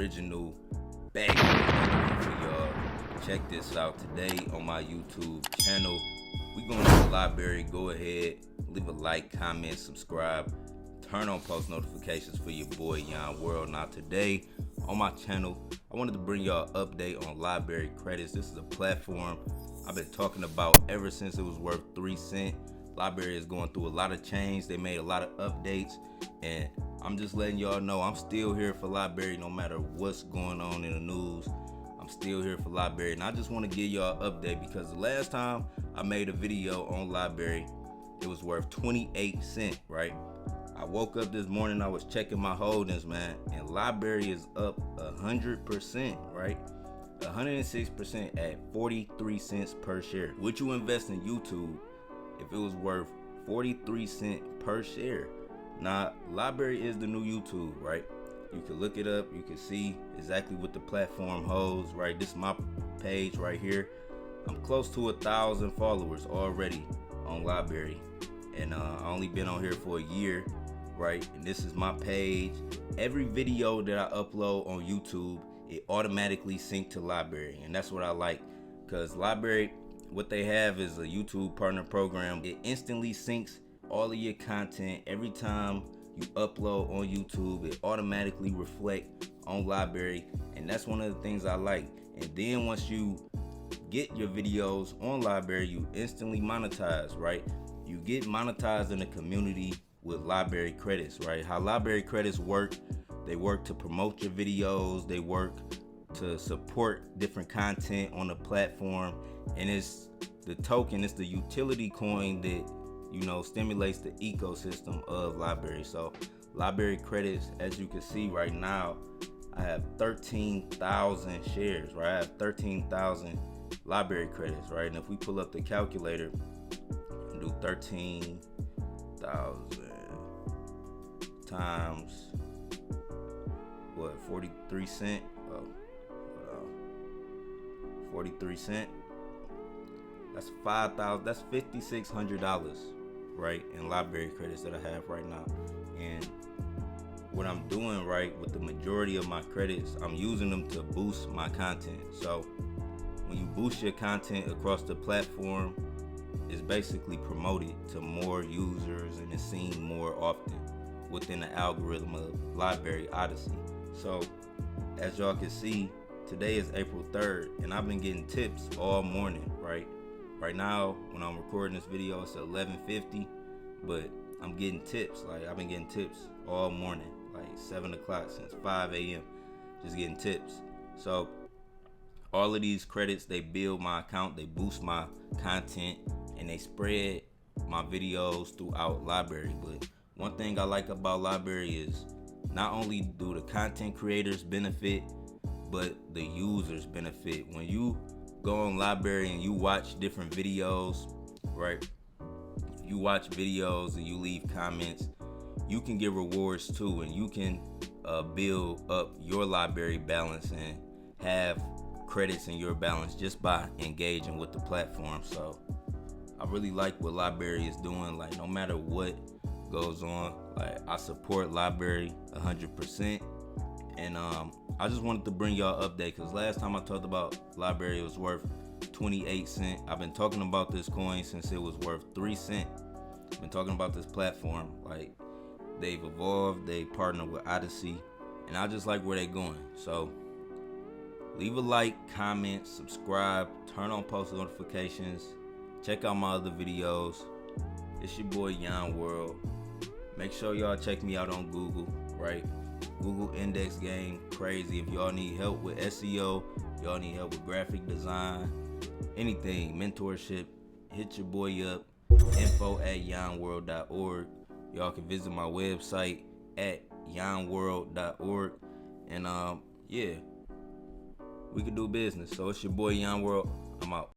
original back for y'all. Check this out today on my YouTube channel. We going to the library. Go ahead, leave a like, comment, subscribe, turn on post notifications for your boy Yon World. Now today on my channel, I wanted to bring y'all an update on LBRY credits. This is a platform I've been talking about ever since it was worth 3 cents. LBRY is going through a lot of change. They made a lot of updates, and I'm just letting y'all know I'm still here for LBRY no matter what's going on in the news. I'm still here for LBRY, and I just want to give y'all an update because the last time I made a video on LBRY, it was worth 28 cents, right? I woke up this morning, I was checking my holdings, man, and LBRY is up 100%, right? 106% at 43 cents per share. Would you invest in YouTube if it was worth 43 cents per share? Now, LBRY is the new YouTube, right? You can look it up, you can see exactly what the platform holds, right? This is my page right here. I'm close to 1,000 followers already on LBRY, and I only been on here for a year, right? And this is my page. Every video that I upload on YouTube, it automatically syncs to LBRY, and that's what I like, because LBRY, what they have is a YouTube partner program. It instantly syncs all of your content. Every time you upload on YouTube, it automatically reflects on LBRY, and that's one of the things I like. And then once you get your videos on LBRY, you instantly monetize, right? You get monetized in the community with LBRY credits, right? How LBRY credits work, they work to promote your videos, they work to support different content on the platform, and it's the token, it's the utility coin that, you know, stimulates the ecosystem of LBRY. So LBRY credits, as you can see right now, I have 13,000 shares, right? I have 13,000 LBRY credits, right? And if we pull up the calculator and do 13,000 times what, 43 cents? Oh, 43 cents. That's 5,000. That's $5,600, right, in LBRY credits that I have right now. And what I'm doing, right, with the majority of my credits, I'm using them to boost my content. So when you boost your content across the platform, it's basically promoted to more users and it's seen more often within the algorithm of LBRY Odyssey. So as y'all can see, today is April 3rd, and I've been getting tips all morning, right? Right now, when I'm recording this video, it's 11:50, but I'm getting tips. Like, I've been getting tips all morning, like 7 o'clock since 5 a.m., just getting tips. So all of these credits, they build my account, they boost my content, and they spread my videos throughout LBRY. But one thing I like about LBRY is not only do the content creators benefit, but the users benefit. When you go on LBRY and you watch different videos, right? You watch videos and you leave comments, you can get rewards too, and you can build up your LBRY balance and have credits in your balance just by engaging with the platform. So I really like what LBRY is doing. Like, no matter what goes on, like, I support LBRY 100%. And I just wanted to bring y'all an update, because last time I talked about LBRY, it was worth 28 cents. I've been talking about this coin since it was worth 3 cents. I've been talking about this platform. Like, they've evolved, they partner with Odyssey, and I just like where they're going. So leave a like, comment, subscribe, turn on post notifications, check out my other videos. It's your boy Yon World. Make sure y'all check me out on Google, right? Google index game crazy. If y'all need help with SEO, y'all need help with graphic design, anything, mentorship, hit your boy up, info@yonworld.org. Y'all can visit my website at yonworld.org, and yeah, we can do business. So it's your boy Yon World. I'm out.